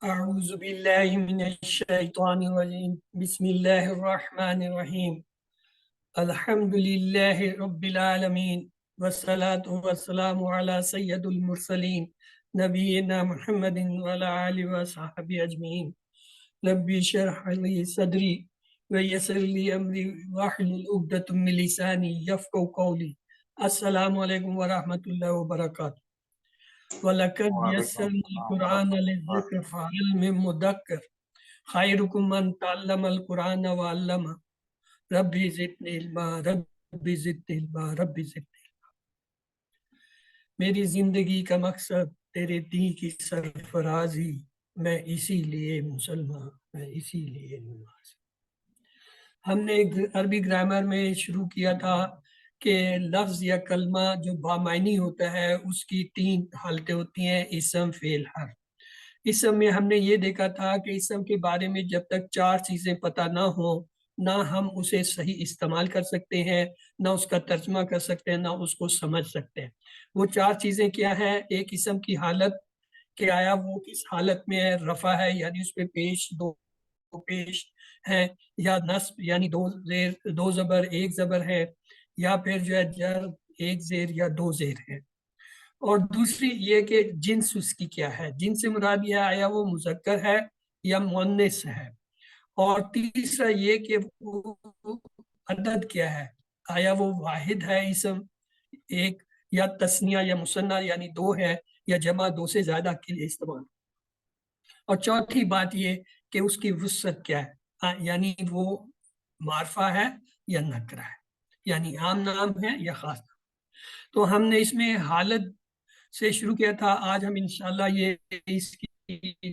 اعوذ باللہ من الشیطان الرجیم بسم اللہ الرحمن الرحیم الحمد للہ رب العالمین والصلاة والسلام علی سید المرسلین نبینا محمد وعلی آلہ وصحبہ اجمعین رب اشرح لی صدری ویسر لی امری واحلل عقدۃ من لسانی یفقہوا قولی۔ السلام علیکم ورحمۃ اللہ وبرکاتہ۔ وَلَقَدْ يَسَّرْنَا الْقُرْآنَ لِلذِّكْرِ فَهَلْ مِن مُّدَّكِرٍ خَيْرُكُم مَّن تَعَلَّمَ الْقُرْآنَ وَعَلَّمَهُ رَبِّ زِدْنِی عِلْمًا رَبِّ زِدْنِی عِلْمًا رَبِّ زِدْنِی عِلْمًا۔ میری زندگی کا مقصد تیرے دین کی سرفرازی، میں اسی لیے مسلمان، میں اسی لیے نماز۔ ہم نے عربی گرامر میں شروع کیا تھا کہ لفظ یا کلمہ جو بامعنی ہوتا ہے اس کی 3 حالتیں ہوتی ہیں: اسم، فعل، حرف۔ اسم میں ہم نے یہ دیکھا تھا کہ اسم کے بارے میں جب تک 4 چیزیں پتہ نہ ہوں، نہ ہم اسے صحیح استعمال کر سکتے ہیں، نہ اس کا ترجمہ کر سکتے ہیں، نہ اس کو سمجھ سکتے ہیں۔ وہ 4 چیزیں کیا ہیں؟ ایک اسم کی حالت کہ آیا وہ کس حالت میں ہے، رفع ہے یعنی اس پہ پیش دو پیش ہے، یا نصب یعنی 2 زیر 2 زبر 1 زبر ہے، یا پھر جو ہے جر 1 زیر یا 2 زیر ہے۔ اور دوسری یہ کہ جنس اس کی کیا ہے، جنس سے مراد یہ آیا وہ مذکر ہے یا مؤنث ہے۔ اور تیسرا یہ کہ وہ عدد کیا ہے، آیا وہ واحد ہے اسم ایک، یا تثنیہ یا مثنیٰ یعنی 2 ہے، یا جمع 2 سے زیادہ کے لیے استعمال۔ اور چوتھی بات یہ کہ اس کی وسعت کیا ہے، یعنی وہ معرفہ ہے یا نکرہ ہے، یعنی عام نام ہے یا خاص نام۔ تو ہم نے اس میں حالت سے شروع کیا تھا، آج ہم انشاءاللہ یہ اس کی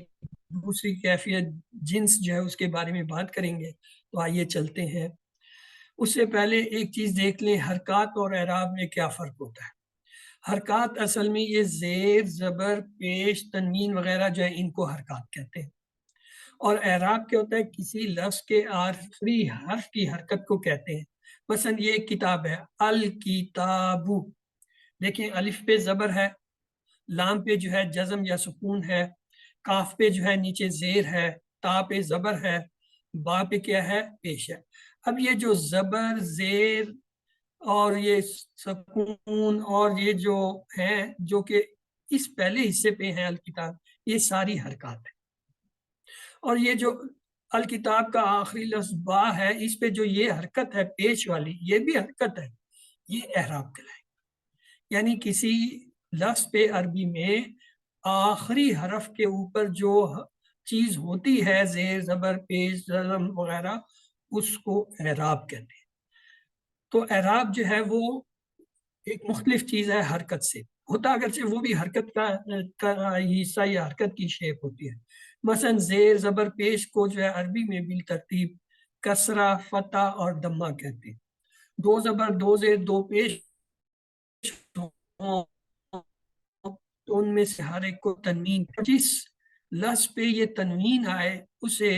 دوسری کیفیت جنس جو ہے اس کے بارے میں بات کریں گے۔ تو آئیے چلتے ہیں۔ اس سے پہلے ایک چیز دیکھ لیں، حرکات اور اعراب میں کیا فرق ہوتا ہے۔ حرکات اصل میں یہ زیر، زبر، پیش، تنوین وغیرہ جو ہے ان کو حرکات کہتے ہیں، اور اعراب کیا ہوتا ہے؟ کسی لفظ کے آخری حرف کی حرکت کو کہتے ہیں۔ مثلا یہ ایک کتاب ہے، الکتاب، دیکھیں الف پہ زبر ہے، لام پہ جو ہے جزم یا سکون ہے، کاف پہ جو ہے نیچے زیر ہے، تا پہ زبر ہے، با پہ کیا ہے؟ پیش ہے۔ اب یہ جو زبر، زیر اور یہ سکون اور یہ جو ہیں جو کہ اس پہلے حصے پہ ہیں الکتاب، یہ ساری حرکات ہیں۔ اور یہ جو الکتاب کا آخری لفظ با ہے، اس پہ جو یہ حرکت ہے پیش والی، یہ بھی حرکت ہے، یہ اعراب کہلائے گی۔ یعنی کسی لفظ پہ عربی میں آخری حرف کے اوپر جو چیز ہوتی ہے، زیر، زبر، پیش، جزم وغیرہ، اس کو اعراب کہتے ہیں۔ تو اعراب جو ہے وہ ایک مختلف چیز ہے حرکت سے، ہوتا اگرچہ وہ بھی حرکت کا حصہ یا حرکت کی شیپ ہوتی ہے۔ مثلا زیر، زبر، پیش کو جو ہے عربی میں بالترتیب کسرہ، فتح اور دمہ کہتے ہیں۔ 2 زبر، 2 زیر، 2 پیش تو ان میں سے ہر ایک کو تنوین، جس لفظ پہ یہ تنوین آئے اسے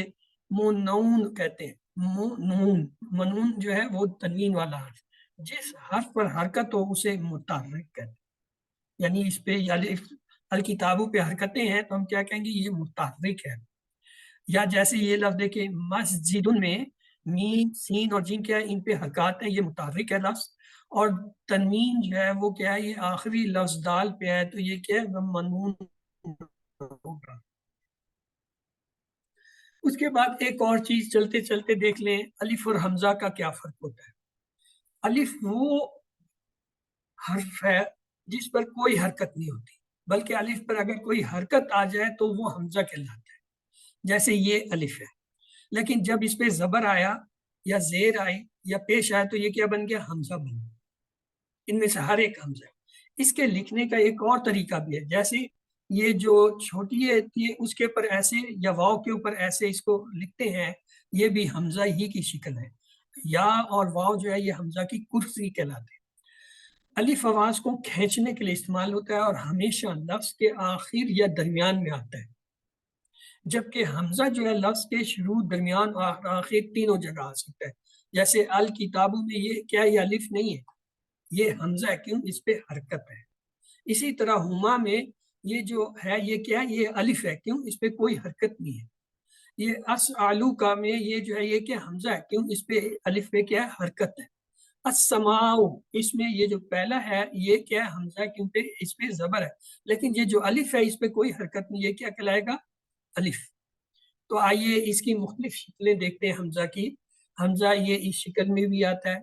منون کہتے ہیں۔ منون جو ہے وہ تنوین والا حرف، جس حرف پر حرکت ہو اسے متحرک کہتے ہیں۔ یعنی اس پہ الکتابوں پہ حرکتیں ہیں تو ہم کیا کہیں گے؟ یہ متحرک ہے۔ یا جیسے یہ لفظ دیکھیں مسجد میں، میم، سین اور جیم کیا ہے؟ ان پہ حرکات ہیں، یہ متحرک ہے لفظ۔ اور تنوین جو ہے وہ کیا ہے؟ یہ آخری لفظ دال پہ ہے تو یہ کیا ہے؟ منون ہوگا۔ اس کے بعد ایک اور چیز چلتے چلتے دیکھ لیں، الف اور حمزہ کا کیا فرق ہوتا ہے۔ الف وہ حرف ہے جس پر کوئی حرکت نہیں ہوتی، بلکہ الف پر اگر کوئی حرکت آ جائے تو وہ حمزہ کہلاتا ہے، جیسے یہ الف ہے۔ لیکن جب اس پہ زبر آیا یا زیر آئی یا پیش آیا تو یہ کیا بن گیا؟ حمزہ بن گیا۔ ان میں سے ہر ایک حمزہ ہے۔ اس کے لکھنے کا ایک اور طریقہ بھی ہے، جیسے یہ جو چھوٹی ہے اس کے اوپر ایسے، یا واو کے اوپر ایسے اس کو لکھتے ہیں، یہ بھی حمزہ ہی کی شکل ہے۔ یا اور واو جو ہے یہ حمزہ کی کرسی کہلاتے ہیں۔ الف آواز کو کھینچنے کے لیے استعمال ہوتا ہے اور ہمیشہ لفظ کے آخر یا درمیان میں آتا ہے، جبکہ حمزہ جو ہے لفظ کے شروع، درمیان اور آخر تینوں جگہ آ سکتا ہے۔ جیسے الکتابوں میں یہ کیا، یہ الف نہیں ہے، یہ حمزہ ہے، کیوں؟ اس پہ حرکت ہے۔ اسی طرح ہما میں یہ جو ہے یہ کیا ہے؟ یہ الف ہے، کیوں؟ اس پہ کوئی حرکت نہیں ہے. یہ اسعلو کا میں یہ جو ہے یہ کیا حمزہ ہے، کیوں؟ اس پہ الف پہ کیا ہے؟ حرکت ہے. السماء، اس میں یہ جو پہلا ہے یہ کیا ہے؟ حمزہ ہے، کیونکہ اس پہ زبر ہے. لیکن یہ جو الف ہے اس پہ کوئی حرکت نہیں، یہ کیا کہلائے گا؟ الف. تو آئیے اس کی مختلف شکلیں دیکھتے ہیں حمزہ کی. حمزہ یہ اس شکل میں بھی آتا ہے،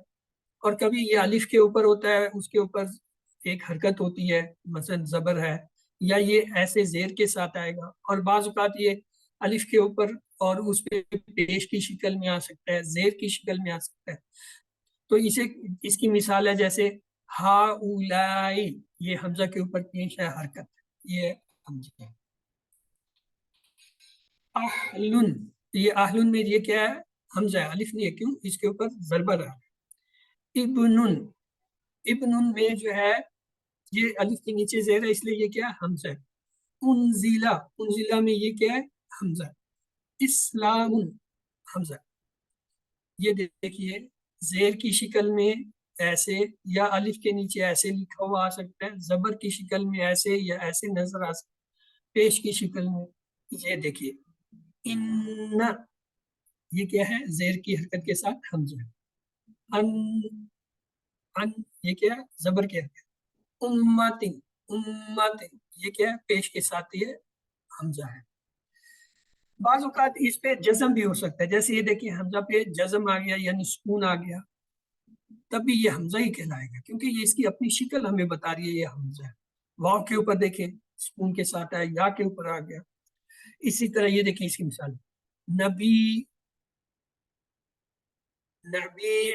اور کبھی یہ الف کے اوپر ہوتا ہے، اس کے اوپر ایک حرکت ہوتی ہے، مثلا زبر ہے، یا یہ ایسے زیر کے ساتھ آئے گا. اور بعض اوقات یہ الف کے اوپر اور اس پہ پیش کی شکل میں آ سکتا ہے، زیر کی شکل میں آ سکتا ہے. تو اسے اس کی مثال ہے جیسے ہا اولائی، یہ حمزہ کے اوپر پیش ہے، حرکت، یہ حمزہ ہے. اہلن، یہ اہلن میں یہ کیا ہے؟ حمزہ ہے، الف نہیں ہے، کیوں؟ اس کے اوپر ضربہ ہے. ابنن، ابنن میں جو ہے یہ الف کے نیچے زیر ہے، اس لیے یہ کیا ہے؟ حمزہ ہے. انزلہ، انزلہ میں یہ کیا ہے؟ حمزہ. اسلام، حمزہ. یہ دیکھیے زیر کی شکل میں ایسے، یا الف کے نیچے ایسے لکھا ہوا آ سکتا ہے، زبر کی شکل میں ایسے یا ایسے نظر آ سکتا ہے، پیش کی شکل میں. یہ دیکھیے ان، یہ کیا ہے؟ زیر کی حرکت کے ساتھ حمزہ ہے. ان، ان یہ کیا ہے؟ زبر کی حرکت. امتن، امتن یہ کیا ہے؟ پیش کے ساتھ یہ حمزہ ہے. بعض اوقات اس پہ جزم بھی ہو سکتا ہے، جیسے یہ دیکھیے حمزہ پہ جزم آ گیا، یعنی سکون آ گیا، تب بھی یہ حمزہ ہی کہلائے گا، کیونکہ یہ اس کی اپنی شکل ہمیں بتا رہی ہے یہ حمزہ ہے. واو کے اوپر دیکھیں سکون کے ساتھ آیا، یا کے اوپر آ گیا. اسی طرح یہ دیکھیں اس کی مثال، نبی، نبی،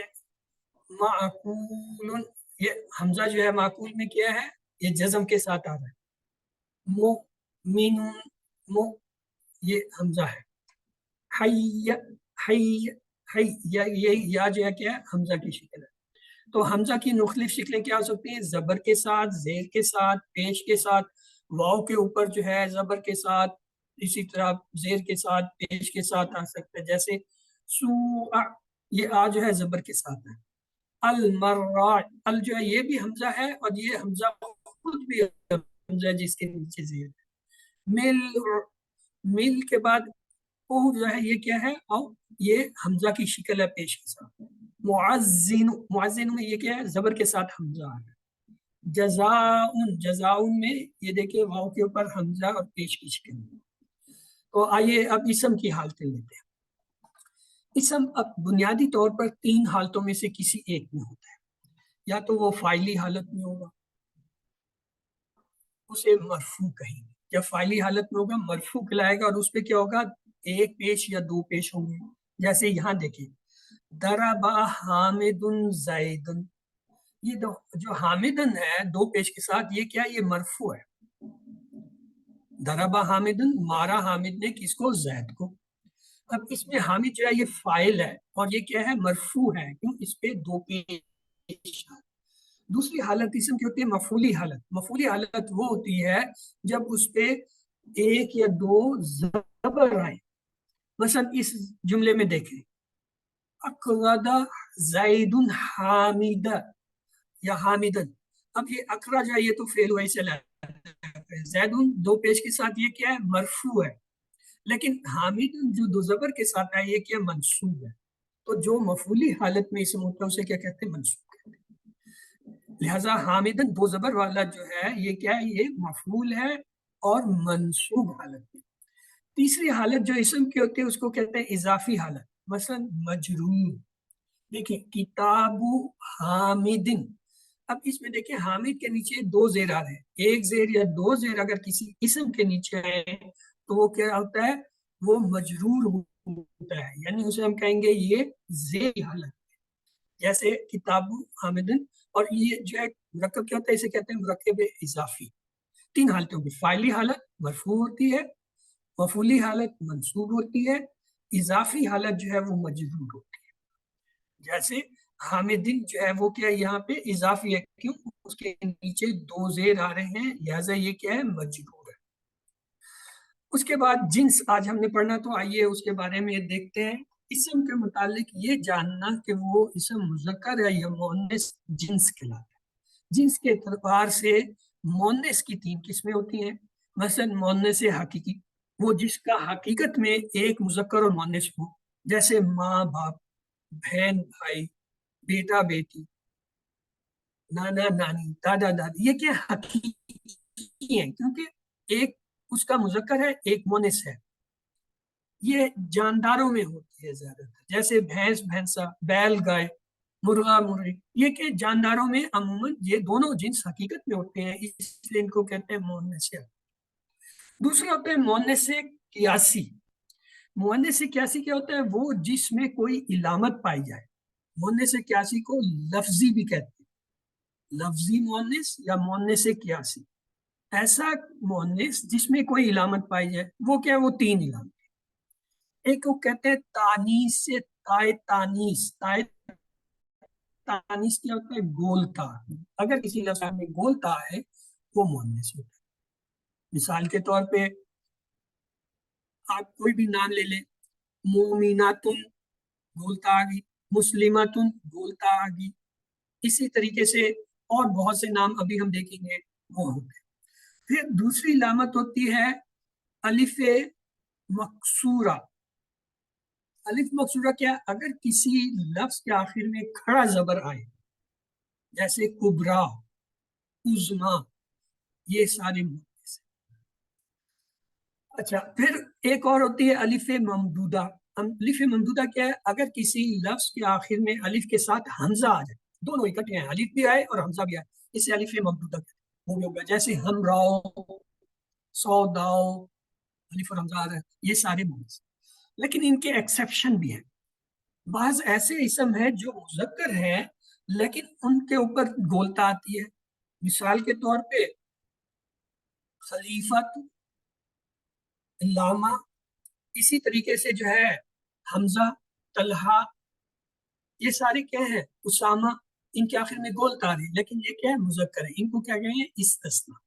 معقول، یہ حمزہ جو ہے معقول میں کیا ہے؟ یہ جزم کے ساتھ آ رہا ہے. مؤمن، مو یہ حمزہ ہے. حی، حی، حی یا جو ہے کیا ہے؟ حمزہ کی شکل ہے. تو حمزہ کی مختلف شکلیں کیا ہو سکتی ہیں؟ زبر کے ساتھ، زیر کے ساتھ، پیش کے ساتھ، واو کے اوپر جو ہے زبر کے ساتھ، اسی طرح زیر کے ساتھ، پیش کے ساتھ آ سکتا ہے. جیسے سوء، یہ آ جو ہے زبر کے ساتھ ہے. المرہ، ال جو ہے یہ بھی حمزہ ہے، اور یہ حمزہ خود بھی حمزہ ہے جس کے نیچے زیر ہے. مل، مل کے بعد او جو ہے یہ کیا ہے؟ او، یہ حمزہ کی شکل ہے پیش کے ساتھ. معزن، معزن میں یہ کیا ہے؟ زبر کے ساتھ حمزہ ہے. جزاؤن، جزاؤن میں یہ دیکھیں واو کے اوپر حمزہ اور پیش کی شکل. تو آئیے اب اسم کی حالتیں لیتے ہیں. اسم اب بنیادی طور پر تین حالتوں میں سے کسی ایک میں ہوتا ہے. یا تو وہ فاعلی حالت میں ہوگا، اسے مرفوع کہیں گے. جب فاعلی حالت میں ہوگا مرفوع کہلائے گا، اور اس پہ کیا ہوگا؟ ایک پیش یا دو پیش ہوں گے. جیسے یہاں دیکھیں ضرب حامد زید، یہ جو حامدن ہے دو پیش کے ساتھ، یہ کیا؟ یہ مرفوع ہے. ضرب حامدن، مارا حامد نے کس کو؟ زید کو. اب اس میں حامد جو ہے یہ فاعل ہے، اور یہ کیا ہے؟ مرفوع ہے، کیوں؟ اس پہ دو پیش ہے. دوسری حالت اسم کی ہوتی ہے مفعولی حالت. مفعولی حالت وہ ہوتی ہے جب اس پہ ایک یا دو زبر آئے. مثلا اس جملے میں دیکھیں اقرد زید حامد یا حامدن. اب یہ اقرا جو ہے یہ تو فعل ویسے زیدن دو پیش کے ساتھ یہ کیا ہے؟ مرفوع ہے. لیکن حامدن جو دو زبر کے ساتھ ہے یہ کیا؟ منصوب ہے. تو جو مفعولی حالت میں اسم ہوتا ہے اسے کیا کہتے ہیں؟ منصوب کہتے ہیں. لہذا حامدن دو زبر والا جو ہے یہ کیا ہے؟ یہ مفعول ہے اور منصوب حالت میں. تیسری حالت جو اسم کی ہوتی ہے اس کو کہتے ہیں اضافی حالت. مثلا مجرور، دیکھیں کتاب حامدن. اب اس میں دیکھیں حامد کے نیچے دو زیر آ رہے ہیں. ایک زیر یا دو زیر اگر کسی اسم کے نیچے ہے تو وہ کیا ہوتا ہے؟ وہ مجرور ہوتا ہے، یعنی اسے ہم کہیں گے یہ زیر حالت. جیسے کتاب حامدن، اور یہ جو ہے مرکب کیا ہوتا ہے؟ اسے کہتے ہیں مرکب اضافی. تین حالتوں کی، فاعلی حالت مرفوع ہوتی ہے، مفعولی حالت منصوب ہوتی ہے، اضافی حالت جو ہے وہ مجرور ہوتی ہے. جیسے حامدن جو ہے وہ کیا یہاں پہ اضافی ہے، کیوں؟ اس کے نیچے دو زیر آ رہے ہیں، لہٰذا یہ کیا ہے؟ مجرور ہے. اس کے بعد جنس آج ہم نے پڑھنا، تو آئیے اس کے بارے میں دیکھتے ہیں. اسم کے متعلق یہ جاننا کہ وہ اسم مذکر ہے یا مؤنث جنس کہلاتا ہے. جنس کے اعتبار سے مؤنث کی تین قسمیں ہوتی ہیں. مثلا مؤنث حقیقی وہ جس کا حقیقت میں ایک مذکر اور مؤنث ہو، جیسے ماں باپ، بہن بھائی، بیٹا بیٹی، نانا نانی، دادا دادی، یہ کیا حقیقی ہیں کیونکہ ایک اس کا مذکر ہے، ایک مؤنث ہے۔ یہ جانداروں میں ہوتی ہے زیادہ تر، جیسے بھینس بھینسا، بیل گائے، مرغا مرغی، یہ کہ جانداروں میں عموماً یہ دونوں جنس حقیقت میں ہوتے ہیں، اس لیے ان کو کہتے ہیں مؤنث۔ دوسرا ہوتا ہے مؤنث قیاسی۔ مؤنث قیاسی کیا ہوتا ہے؟ وہ جس میں کوئی علامت پائی جائے۔ مؤنث قیاسی کو لفظی بھی کہتے ہیں، لفظی مؤنث یا مؤنث قیاسی۔ ایسا مؤنث جس میں کوئی علامت پائی جائے، وہ کیا ہے؟ وہ تین علامت۔ ایک کو کہتے ہیں تانیث سے تائے تانیث۔ تائے تانیث کیا ہوتا ہے؟ گولتا۔ اگر کسی لفظ میں گولتا ہے وہ مؤنث ہوتا ہے۔ مثال کے طور پہ آپ کوئی بھی نام لے لیں، مومناتن گولتا آ گئی، مسلماتن گولتا آ گئی، اسی طریقے سے اور بہت سے نام ابھی ہم دیکھیں گے وہ ہوتے ہیں۔ پھر دوسری علامت ہوتی ہے الف مکسورہ۔ الف مکسورہ کیا؟ اگر کسی لفظ کے آخر میں کھڑا زبر آئے، جیسے کبرا، عظما، یہ سارے مؤنث ہیں۔ اچھا، پھر ایک اور ہوتی ہے الف ممدودہ۔ الف ممدودہ کیا ہے؟ اگر کسی لفظ کے آخر میں الف کے ساتھ حمزہ آ جائے، دونوں اکٹھے ہیں، الف بھی آئے اور حمزہ بھی آئے، اسے الف ممدودہ کہتے ہیں۔ وہ بھی ہوگا جیسے ہم راؤ، سوداؤ، الف اور حمزہ آ رہا ہے، یہ سارے مؤنث۔ لیکن ان کے ایکسیپشن بھی ہیں۔ بعض ایسے اسم ہیں جو مذکر ہیں لیکن ان کے اوپر گولتا آتی ہے۔ مثال کے طور پہ خلیفت، علامہ، اسی طریقے سے جو ہے حمزہ، طلحہ، یہ سارے کیا ہیں؟ اسامہ، ان کے آخر میں گولتا آ رہی ہے، لیکن یہ کیا ہے؟ مذکر ہے۔ ان کو کیا کہیں گے؟ استثناء۔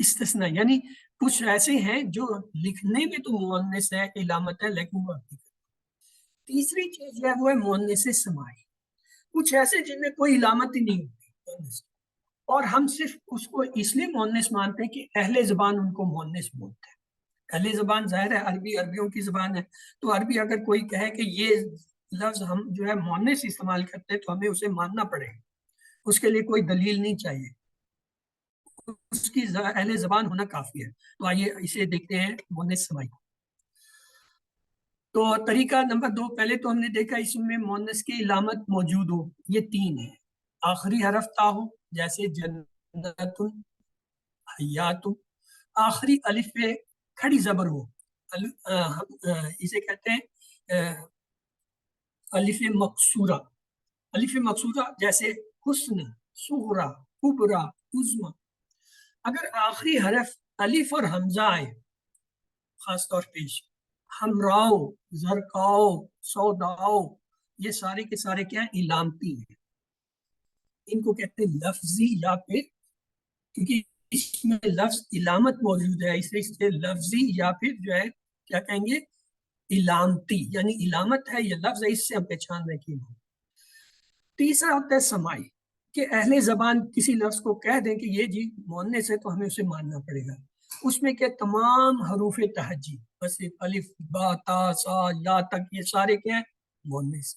استثناء یعنی کچھ ایسے ہیں جو لکھنے میں تو مؤنث ہے، علامت ہے، لیکن وہ حقیقت۔ تیسری چیز جو ہے وہ ہے مؤنث سماعی۔ کچھ ایسے جن میں کوئی علامت ہی نہیں ہوتی مؤنث، اور ہم صرف اس کو اس لیے مؤنث مانتے ہیں کہ اہل زبان ان کو مؤنث بولتے ہیں۔ اہل زبان ظاہر ہے عربی عربیوں کی زبان ہے، تو عربی اگر کوئی کہے کہ یہ لفظ ہم جو ہے مؤنث استعمال کرتے ہیں تو ہمیں اسے ماننا پڑے گا، اس کے لیے کوئی دلیل نہیں چاہیے، اس کی اہل زبان ہونا کافی ہے۔ تو آئیے اسے دیکھتے ہیں مؤنث سماعی۔ تو طریقہ نمبر 2، پہلے تو ہم نے دیکھا اس میں مؤنث کی علامت موجود ہو، یہ 3 ہے۔ آخری حرف تا ہو، جیسے جنت، حیات۔ آخری الف پہ کھڑی زبر ہو، اسے کہتے ہیں الف مقصورہ۔ الف مقصورہ جیسے حسن، صغرا، کبرا، عظما۔ اگر آخری حرف الف اور حمزہ آئے، خاص طور پیش ہمراؤ، زرکاؤ، سوداؤ، یہ سارے کے سارے کیا ہیں؟ علامتی ہیں۔ ان کو کہتے ہیں لفظی، یا پھر کیونکہ اس میں لفظ علامت موجود ہے اس لیے لفظی، یا پھر جو ہے کیا کہیں گے؟ علامتی، یعنی علامت ہے، یہ لفظ ہے، اس سے ہم پہچان رہے کہ تیسرا ہوتا ہے سماعی، کہ اہل زبان کسی لفظ کو کہہ دیں کہ یہ جی مؤنث ہے تو ہمیں اسے ماننا پڑے گا۔ اس میں کیا تمام حروف تہجی، بس الف با تا سا یا تک، یہ سارے کیا ہیں؟ مؤنث۔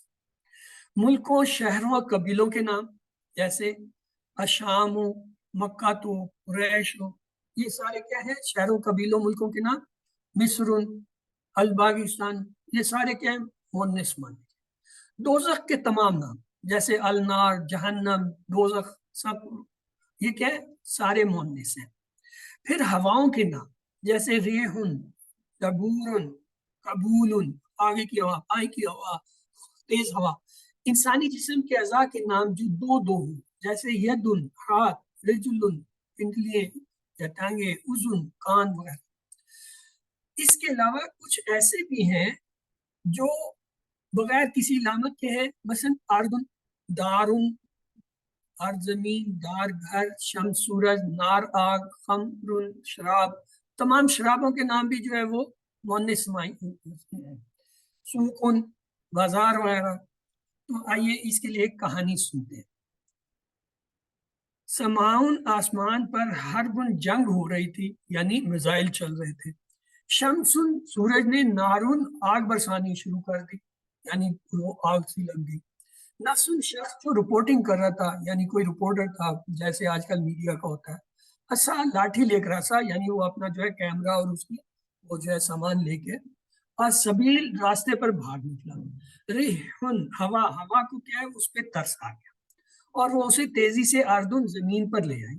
ملکوں، شہروں اور قبیلوں کے نام جیسے اشام، مکہ تو، قریش، یہ سارے کیا ہیں؟ شہروں، قبیلوں، ملکوں کے نام۔ مصر، الباغستان، یہ سارے کیا ہیں؟ مؤنث مانے۔ دوزخ کے تمام نام جیسے النار، جہنم، دوزخ، سب یہ کیا ہے؟ سارے مؤنث ہیں۔ پھر ہواؤں کے نام جیسے ریحن، دبور، قبول، آگے کی ہوا، آئی کی ہوا، تیز ہوا۔ انسانی جسم کے اعضاء کے نام جو دو دو ہوں جیسے یدن، ہاتھ، رجل، انگلیاں یا ٹانگیں، اذن، کان وغیرہ۔ اس کے علاوہ کچھ ایسے بھی ہیں جو بغیر کسی علامت کے ہیں، مثلا اردن، دارن، ارض زمین، دار گھر، شمس سورج، نار آگ، خمر شراب، تمام شرابوں کے نام بھی جو ہے وہ مؤنث سماعی ہیں۔ سوقن، بازار وغیرہ۔ تو آئیے اس کے لیے ایک کہانی سنتے ہیں۔ سماؤن آسمان پر حربن جنگ ہو رہی تھی، یعنی میزائل چل رہے تھے. شمسن سورج نے، نارون آگ برسانی شروع کر دی، یعنی وہ آگ سی لگ گئی. نفسن شخص جو رپورٹنگ کر رہا تھا، یعنی کوئی رپورٹر تھا جیسے آج کل میڈیا کا ہوتا ہے. اصا لاٹھی لے کر، اصا یعنی وہ اپنا جو ہے کیمرہ اور اس کی وہ جو ہے سامان لے کے، اور سبیل راستے پر بھاگ نکلا. ریحن ہوا، ہوا کو کیا ہے اس پہ ترس آ گیا اور وہ اسے تیزی سے اردن زمین پر لے آئی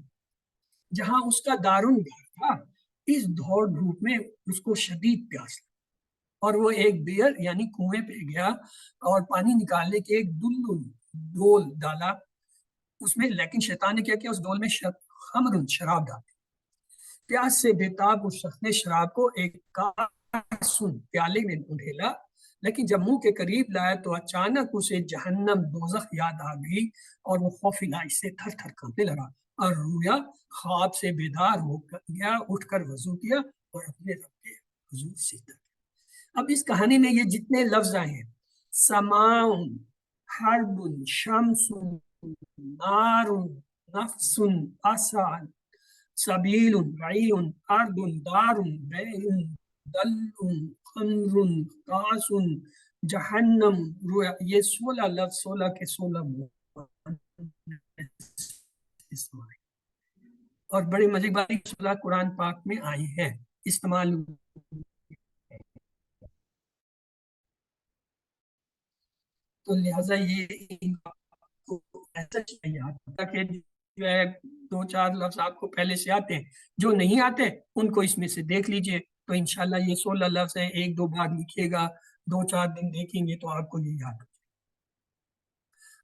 جہاں اس کا دارن گھر تھا. اس دوڑ دھوپ میں اس کو شدید پیاس لگی اور وہ ایک بیئر یعنی کنویں پہ گیا اور پانی نکالنے کے ایک ڈول ڈالا اس میں. لیکن شیطان نے کیا کیا، اس ڈول میں خمر شراب ڈال دی. پیاس سے بےتاب اس شخص نے شراب کو ایک کاسن پیالے میں ڈھیلا، لیکن جب منہ کے قریب لایا تو اچانک اسے جہنم دوزخ یاد آ گئی اور وہ خوف الہی سے تھر تھر کانپنے لگا اور رویا خواب سے بیدار ہو گیا، اٹھ کر وضو کیا اور اپنے رب کے حضور سجدہ کیا. اب اس کہانی میں یہ جتنے لفظ آئے ہیں، سماؤن، حرب، شمس، نار، نفس، اسال، سبیل، رعیل، ارض، دار، بیع، دل، خمر، کاس، جہنم، رویا. یہ 16 لفظ، 16 کے 16 اور بڑی مزے کی بات 16 قرآن پاک میں آئے ہیں استعمال. تو لہٰذا یہ ایسا چاہیے کہ جو ہے 2-4 لفظ آپ کو پہلے سے آتے ہیں، جو نہیں آتے ان کو اس میں سے دیکھ لیجئے. تو انشاءاللہ یہ 16 لفظ ہیں، 1-2 بار لکھیے گا، 2-4 دن دیکھیں گے تو آپ کو یہ یاد ہو.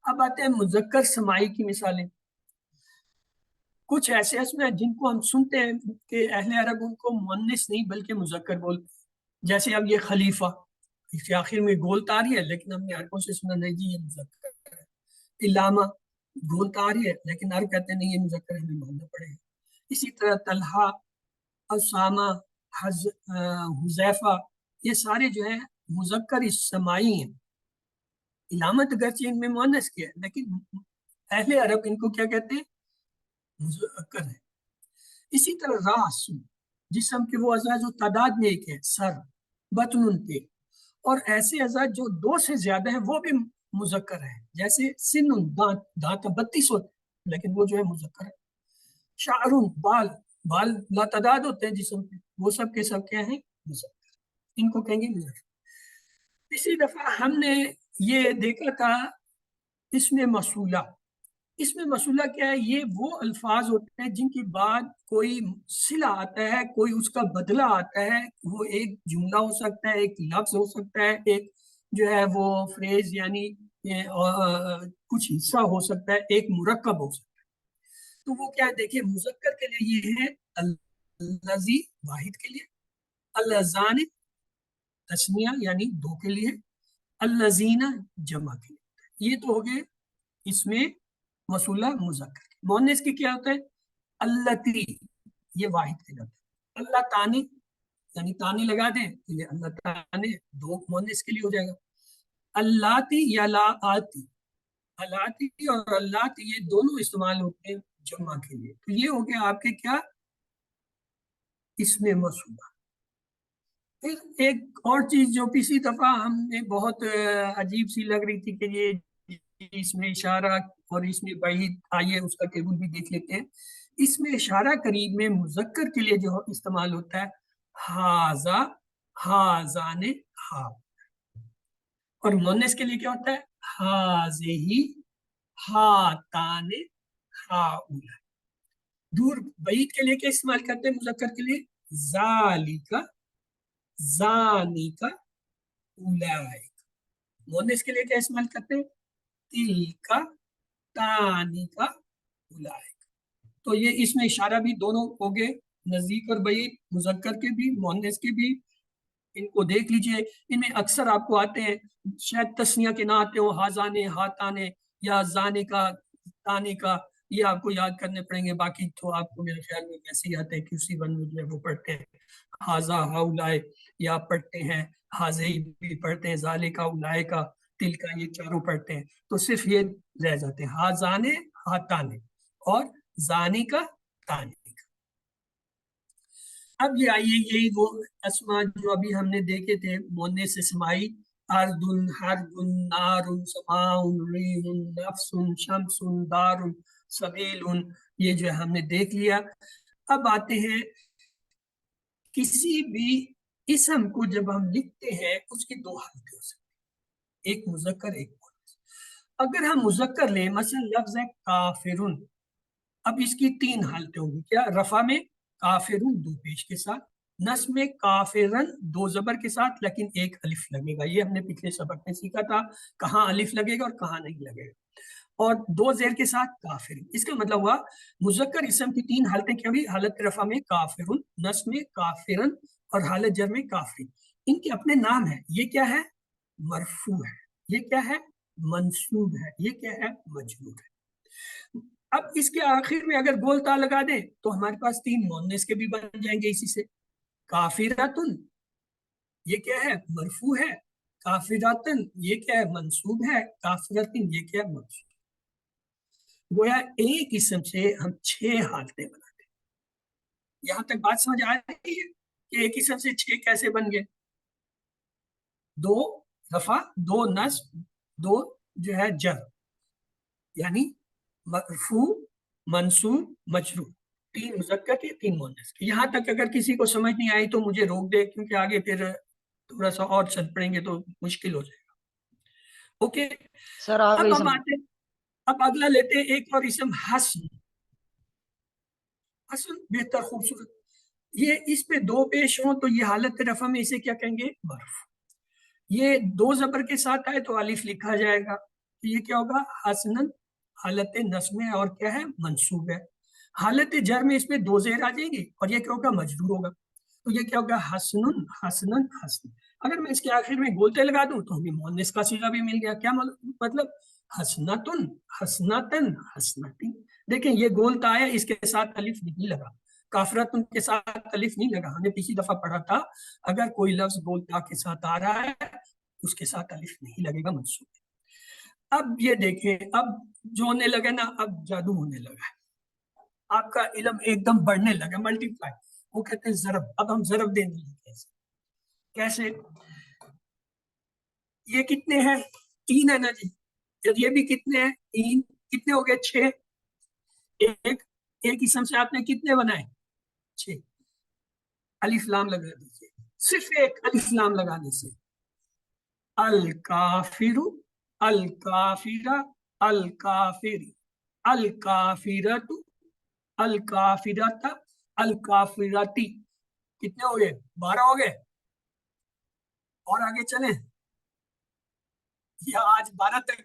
اب آتے ہیں مذکر سماعی کی مثالیں. کچھ ایسے اسم ہیں جن کو ہم سنتے ہیں کہ اہل عرب ان کو مؤنث نہیں بلکہ مذکر بولتے. جیسے اب یہ خلیفہ، اس کے آخر میں گول تاری ہے لیکن ہم نے عربوں سے سنا نہیں جی یہ مذکر ہے. علامہ گول تاری ہے لیکن عرب کہتے ہیں نہیں یہ مذکر ہے، ہمیں ماننا پڑے گا. اسی طرح طلحہ، اسامہ، حذیفہ، یہ سارے جو ہیں مذکر سماعی ہیں. علامت اگرچہ ان میں مؤنث کیا ہے لیکن اہل عرب ان کو کیا کہتے ہیں، مذکر ہے. اسی طرح راس، جسم کے وہ اعضاء جو تعداد میں ایک ہے، سر، بطن پیٹ، اور ایسے اعضاء جو 2 سے زیادہ ہیں وہ بھی مذکر ہیں. جیسے سن، دانت، دانت 32 ہوتے ہیں لیکن وہ جو ہے مذکر ہے. شعر، بال، بال لاتعداد ہوتے ہیں جسم پہ، وہ سب کے سب کیا ہیں، مذکر، ان کو کہیں گے مذکر. اسی دفعہ ہم نے یہ دیکھا تھا اس میں موصولہ. اس میں موصولہ کیا ہے، یہ وہ الفاظ ہوتے ہیں جن کے بعد کوئی صلہ آتا ہے، کوئی اس کا بدلہ آتا ہے. وہ ایک جملہ ہو سکتا ہے، ایک لفظ ہو سکتا ہے، ایک جو ہے وہ فریز یعنی کچھ حصہ ہو سکتا ہے، ایک مرکب ہو سکتا ہے. تو وہ کیا ہے دیکھیے، مذکر کے لیے یہ ہے الذی واحد کے لیے، اللذان تثنیہ یعنی 2 کے لیے، الذین جمع کے لیے. یہ تو ہو گئے اس میں موصولہ مذکر. مؤنث کی کیا ہوتا ہے، اللتی، یہ واحد کے لیے ہوتا ہے. اللہ تانی یعنی تانی لگا دیں تو یہ اللہ تانی 2 مؤنث کے لیے ہو جائے گا. اللاتی یا لا آتی، اللاتی اور اللاتی یہ دونوں استعمال ہوتے ہیں جمع کے لیے. تو یہ ہو گیا آپ کے کیا، اس میں موصولہ. پھر ایک اور چیز جو پچھلی دفعہ ہم نے بہت عجیب سی لگ رہی تھی کہ یہ اس میں اشارہ اور اس میں بعید، آئیے اس کا ٹیبل بھی دیکھ لیتے ہیں. اس میں اشارہ قریب میں مذکر کے لیے جو استعمال ہوتا ہے ہاذا، ہاذان، ہا. اور مؤنث کے لیے کیا ہوتا ہے ہاذہی، ہاتان، ہاؤلاء. دور بعید کے لیے کیا استعمال کرتے ہیں مذکر کے لیے، ذالک، ذانک، اولئک. مؤنث کے لیے کیا استعمال کرتے ہیں، تلک، تانک، اولئک. تو یہ اس میں اشارہ بھی دونوں ہو گئے، نزدیک اور بعید، مذکر کے بھی مؤنث کے بھی. ان کو دیکھ لیجئے، ان میں اکثر آپ کو آتے ہیں، شاید تسنیہ کے نہ آتے ہو، ہازانے، ہاتانے یا زانے کا، تانے کا، یہ آپ کو یاد کرنے پڑیں گے. باقی تو آپ کو میرے خیال میں ایسے ہی آتے ہیں کہ اسی ون میں جو ہے وہ پڑھتے ہیں ہاذا، ہاؤلائے، یا پڑھتے ہیں حاضی بھی پڑھتے ہیں، ذالے کا، اولائے کا، تل کا، یہ چاروں پڑھتے ہیں. تو صرف یہ رہ جاتے ہیں ہازانے، ہاتانے اور زانی کا، تانی کا. اب یہ آئیے یہی وہ اسما جو ابھی ہم نے دیکھے تھے مونس اسمائی، اردن، حرب، نار، سماء، ریح، نفس، شمس، دار، سبیل، یہ جو ہے ہم نے دیکھ لیا. اب آتے ہیں کسی بھی اسم کو جب ہم لکھتے ہیں اس کی دو حالتیں ہو سکتی ہیں، ایک مذکر ایک مؤنث. اگر ہم مذکر لیں مثلا لفظ ہے کافرن، اب اس کی تین حالتیں ہوں گی. کیا؟ رفع میں کافرن دو پیش کے ساتھ، نصب میں کافرن دو زبر کے ساتھ لیکن ایک الف لگے گا. یہ ہم نے پچھلے سبق میں سیکھا تھا کہاں الف لگے گا اور کہاں نہیں لگے گا. اور دو زیر کے ساتھ کافر. اس کا مطلب ہوا مذکر اسم کی تین حالتیں کیا ہوئی؟ حالت رفع میں کافرن، نصب میں کافرن اور حالت جر میں کافر. ان کے اپنے نام ہیں. یہ کیا ہے؟ مرفوع ہے. یہ کیا ہے؟ منصوب ہے. یہ کیا ہے؟ مجرور ہے. اب اس کے آخر میں اگر گول تا لگا دیں تو ہمارے پاس تین مؤنث کے بھی بن جائیں گے اسی سے. کافراتن یہ کیا ہے؟ مرفوع ہے. کافراتن یہ کیا ہے؟ منصوب ہے. کافراتن یہ کیا ہے؟ منصوب. گویا ایک اسم سے ہم 6 حالتیں بناتے ہیں. یہاں تک بات سمجھ آ رہی ہے کہ ایک اسم سے 6 کیسے بن گئے؟ 2 رفع، 2 نصب، 2 جو ہے جر، یعنی مرفوع، منصوب، مجرور. 3 مذکر کے 3 مؤنث کے. یہاں تک اگر کسی کو سمجھ نہیں آئی تو مجھے روک دے کیونکہ آگے پھر تھوڑا سا اور چل پڑیں گے تو مشکل ہو جائے گا. اوکے سر اب ہم آتے ہیں، اب اگلا لیتے ہیں ایک اور اسم حسن. حسن بہتر، خوبصورت. یہ اس پہ 2 پیش ہوں تو یہ حالت رفع میں اسے کیا کہیں گے؟ مرفوع. یہ 2 زبر کے ساتھ آئے تو الف لکھا جائے گا. یہ کیا ہوگا؟ حسنن. حالت نصب میں اور کیا ہے؟ منصوب ہے. حالت جر میں اس میں 2 زیر آ جائیں گی اور یہ کیا ہوگا؟ مجرور ہوگا. تو یہ کیا ہوگا؟ حسنن، حسنن، حسن. اگر میں اس کے آخر میں گولتے لگا دوں تو ہمیں مؤنث کا صیغہ بھی مل گیا. کیا مطلب؟ حسنتن، حسنتن، حسنتن. دیکھیں یہ گولتا آیا، اس کے ساتھ الف نہیں لگا. کافرتن کے ساتھ الف نہیں لگا. ہم نے پچھلی دفعہ پڑھا تھا اگر کوئی لفظ گولتا کے ساتھ آ رہا ہے اس کے ساتھ الف نہیں لگے گا، منصوب. اب یہ دیکھیں اب جو ہونے لگے نا، اب جادو ہونے لگا ہے. آپ کا علم ایک دم بڑھنے لگا، ملٹی پلائی. وہ کہتے ہیں ضرب. اب ہم ضرب دینے لگے. کیسے؟ یہ کتنے ہیں؟ 3 ہے نا جی. یہ بھی کتنے ہیں؟ 3. کتنے ہو گئے؟ 6. ایک اسم سے آپ نے کتنے بنائے؟ 6. الف لام لگا دیجیے، صرف ایک الف لام لگانے سے. الکافر، الکافرہ، الکافری، الکافرۃ، الکافرۃ، الکافرتی. کتنے ہو گئے؟ 12 ہو گئے. اور آگے چلیں یا آج 12 تک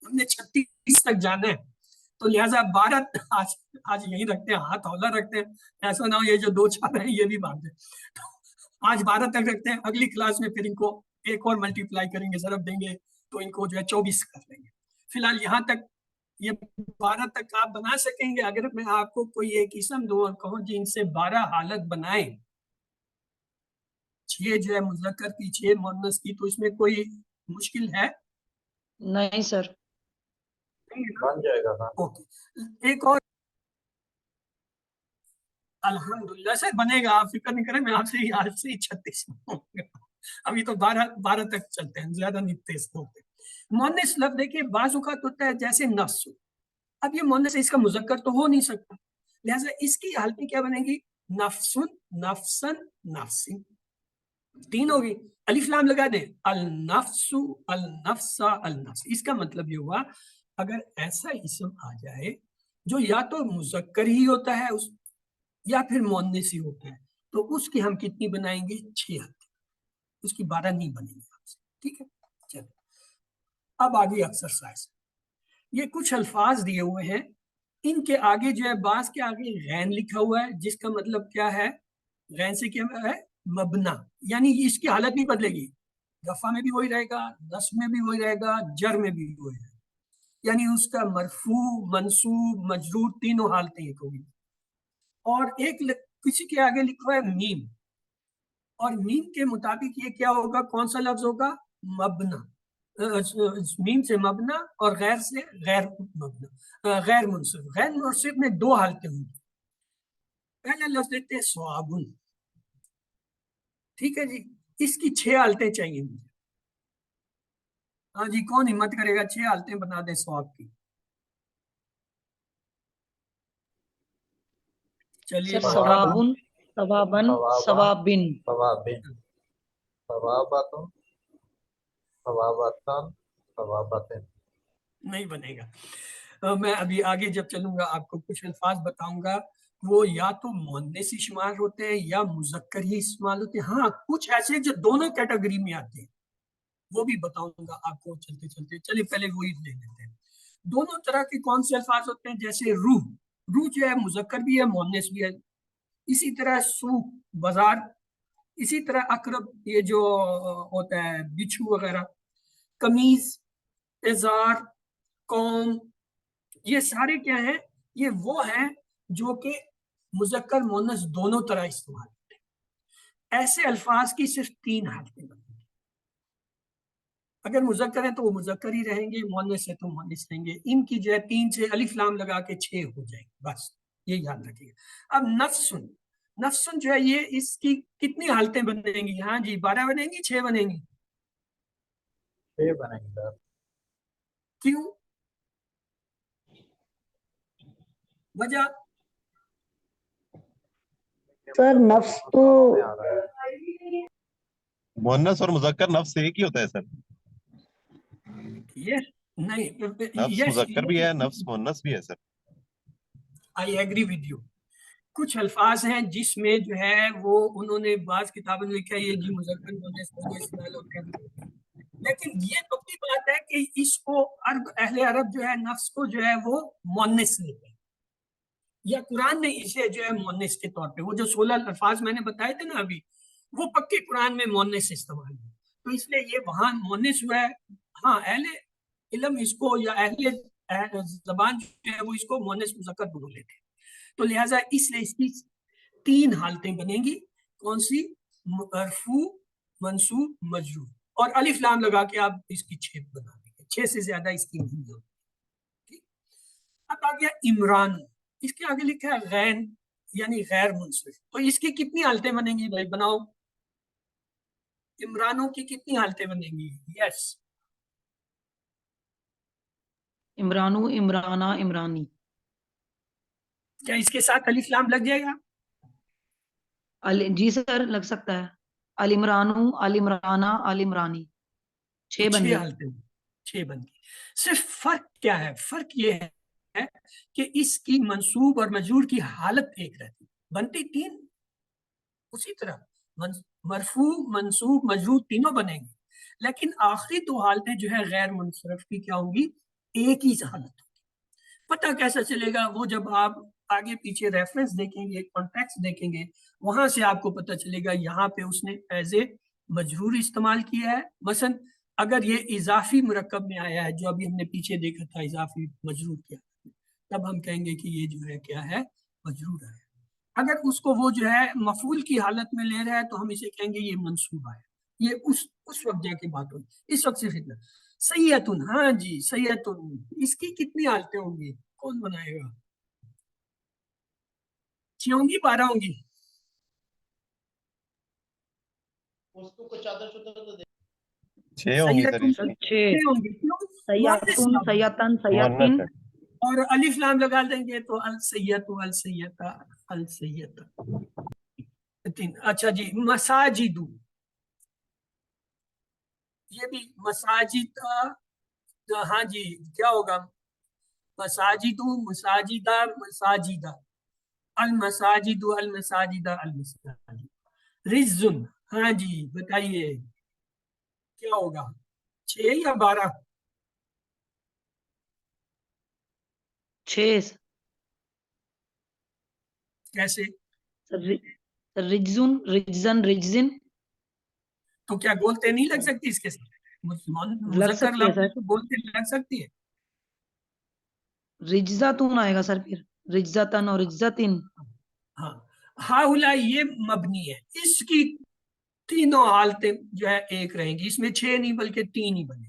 ہم نے 36 تک جانا ہے تو لہٰذا 12 آج یہی رکھتے ہیں، ہاتھ ہولا رکھتے ہیں. ایسا نہ ہو یہ جو 2-4 ہیں یہ بھی بات ہے. آج 12 تک رکھتے ہیں، اگلی کلاس میں پھر ان کو ایک اور ملٹی پلائی کریں گے، ضرب دیں گے تو ان کو جو ہے 24 کر لیں گے. فی الحال یہاں تک یہ 12 تک آپ بنا سکیں گے. اگر میں آپ کو کوئی ایک اسم دوں اور کہوں جن سے 12 حالت بنائیں، 6 جو ہے مذکر کی، 6 مؤنث کی، تو اس میں کوئی مشکل ہے؟ نہیں سر. بن جائے گا. اوکے ایک اور. الحمدللہ سر بنے گا، آپ فکر نہیں کریں. میں آپ سے ہی آج سے 36 ابھی تو 12 تک چلتے ہیں، زیادہ نہیں تیز ہوتے. مؤنث لفظ دیکھیے بعض اوقات ہوتا ہے جیسے نفس. اب یہ مؤنث اس کا مذکر تو ہو نہیں سکتا، لہٰذا اس کی حالتیں کیا بنے گی؟ نفسن، نفسن، نفسن. 3 ہوگی. الف لام لگا دیں، النفس، النفس، النفس. اس کا مطلب یہ ہوا اگر ایسا اسم آ جائے جو یا تو مذکر ہی ہوتا ہے یا پھر مؤنث ہی ہوتا ہے تو اس کی ہم کتنی بنائیں گے؟ 6 حالتیں. اس کی 12 نہیں بنیں گی آپ سے. ٹھیک ہے چلو اب آگے ایکسرسائز. یہ کچھ الفاظ دیے ہوئے ہیں، ان کے آگے جو ہے بعض کے آگے غین لکھا ہوا ہے جس کا مطلب کیا ہے؟ غین سے کیا ہے؟ مبنا، یعنی اس کی حالت نہیں بدلے گی. رفع میں بھی وہی رہے گا، نصب میں بھی وہی رہے گا، جر میں بھی وہی رہے گا. یعنی اس کا مرفوع، منصوب، مجرور تینوں حالتیں ایک ہوگی. اور ایک کسی کے آگے لکھا ہے میم، اور میم کے مطابق یہ کیا ہوگا؟ کون سا لفظ ہوگا؟ مبنا. میم سے مبنا اور غیر سے غیر مبنا، غیر منصرف. غیر منصرف میں دو حالتیں ہوں گی. پہلا لفظ دیتے ہیں صوابن. ٹھیک ہے جی، اس کی 6 حالتیں چاہیے مجھے. ہاں جی، کون ہمت کرے گا 6 حالتیں بنا دے صواب کی؟ چلیے سر صواب. ثوابن، ثوابن، ثوابا، ثوابن. ثوابن، ثواباتن، ثواباتن، ثواباتن. نہیں بنے گا. میں ابھی آگے جب چلوں گا آپ کو کچھ الفاظ بتاؤں گا، وہ یا تو مؤنث ہی شمار ہوتے ہیں یا مذکر ہی استعمال ہوتے ہیں. ہاں کچھ ایسے جو دونوں کیٹیگری میں آتے ہیں، وہ بھی بتاؤں گا آپ کو چلتے چلتے. چلیے پہلے وہی لے لیتے ہیں. دونوں طرح کے کون سے الفاظ ہوتے ہیں؟ جیسے روح، روح جو ہے مذکر بھی ہے مؤنث بھی ہے. اسی طرح سو، بازار. اسی طرح اقرب، یہ جو ہوتا ہے بچھو وغیرہ. قمیض، ازار، قوم، یہ سارے کیا ہیں؟ یہ وہ ہیں جو کہ مذکر مؤنث دونوں طرح استعمال ہوتے ہیں. ایسے الفاظ کی صرف 3 حالتیں بنیں گی. اگر مذکر ہیں تو وہ مذکر ہی رہیں گے، مؤنث ہے تو مؤنث رہیں گے. ان کی جو ہے 3 سے الف لام لگا کے 6 ہو جائیں گے، بس یہ یاد رکھیے. اب نفسن، نفسن جو ہے یہ اس کی کتنی حالتیں بنیں گی؟ ہاں جی، 12 بنیں گی، 6 بنیں گی؟ 6 بنیں گے سر. کیوں؟ وجہ؟ سر نفس تو میں آ رہا ہے. مؤنث اور مذکر نفس ایک ہی ہوتا ہے سر. یہ نہیں، نفس مذکر بھی ہے، نفس مؤنث بھی ہے sir. I agree with you. کچھ الفاظ ہیں جس میں جو ہے وہ انہوں نے بعض کتابوں میں لکھا ہے یہ جی مذکر مؤنث دونوں استعمال ہوتے ہیں، لیکن یہ پکی بات ہے کہ اس کو اہل عرب جو ہے نفس کو جو ہے وہ مؤنث لیتے ہیں، یا قرآن نے اسے جو ہے مؤنث کے طور پہ، وہ جو 16 الفاظ میں نے بتائے تھے نا ابھی، وہ پکے قرآن میں مؤنث استعمال ہے، تو اس لیے یہ وہاں مؤنث ہوا ہے. ہاں اہل علم اس کو یا اہل زبان جو ہے وہ اس کو مؤنث مذکر دونوں لیتے ہیں. تو لہٰذا اس لیے اس کی 3 حالتیں بنیں گی. کون سی؟ مرفوع، منصوب، مجرور. اور الف لام لگا کے آپ اس کی 6 بنا دیں گے، 6 سے زیادہ اس کی نہیں ہوگی. اب آ گیا عمران، اس کے آگے لکھا ہے غین یعنی غیر منصرف. تو اس کی کتنی حالتیں بنیں گی بھائی؟ بناؤ. عمرانوں کی کتنی حالتیں بنیں گی؟ یس. عمرانو، عمرانہ، عمرانی. کیا اس کے ساتھ الف لام لگ جائے گا؟ جی سر لگ سکتا ہے. العمرانو، العمرانہ، العمرانی. 6 بن 6 گئی. حالتیں، 6 بن گئی. صرف فرق کیا ہے؟ فرق یہ ہے کہ اس کی منصوب اور مجرور کی حالت ایک رہتی، بنتی 3 اسی طرح. مرفوع، منصوب، مجرور تینوں بنیں گے، لیکن آخری 2 حالتیں جو ہے غیر منصرف کی کیا ہوں گی؟ ایک ہی حالت ہوگی. پتہ کیسا چلے گا؟ وہ جب آپ آگے پیچھے ریفرنس دیکھیں گے، کانٹیکسٹ دیکھیں گے، وہاں سے آپ کو پتہ چلے گا یہاں پہ اس نے ایز اے مجرور استعمال کیا ہے. مثلا اگر یہ اضافی مرکب میں آیا ہے جو ابھی ہم نے پیچھے دیکھا تھا اضافی مجرور کیا، تب ہم کہیں گے کہ یہ جو ہے کیا ہے؟ مجرور ہے. اگر اس کو وہ جو ہے مفعول کی حالت میں لے رہا ہے تو ہم اسے کہیں گے یہ منصوبہ ہے. یہ اس وقت جا کے بات ہوگی، اس وقت سے فتنہ. سیئتن، ہاں جی سیئتن، اس کی کتنی حالتیں ہوں گی؟ کون بنائے گا؟ 6 ہوں گی، 12 ہوں گی؟ چھ ہوں گی سر سیئتن اس سر کی. 6. 6 ہوں گی. کیوں؟ مؤنث سیاتن، لفظ ہے. سیاتن، سیاتن. مؤنث ہے. اور الف لام لگا دیں گے تو السیئت، السیئتہ، السیئتہ. اچھا جی، مساجد، یہ بھی مساجد. ہاں جی کیا ہوگا؟ مساجد، مساجدہ، مساجدہ، المساجد، المساجدہ، المساجد. رزن، ہاں جی بتائیے کیا ہوگا؟ 6 یا 12؟ 6. کیسے؟ رجزن، رجزن، رجزن. تو کیا گولتے نہیں لگ سکتی اس کے ساتھ؟ لگ مذکر سکتی ہے لفظ سر. تو گولتے لگ سکتی ہے. رجزاتون آئے گا سر پھر. رجزاتن اور رجزاتن. ہاں ہاؤلا یہ مبنی ہے، اس کی تینوں حالتیں جو ہے ایک رہیں گی، اس میں 6 نہیں بلکہ 3 ہی بنے.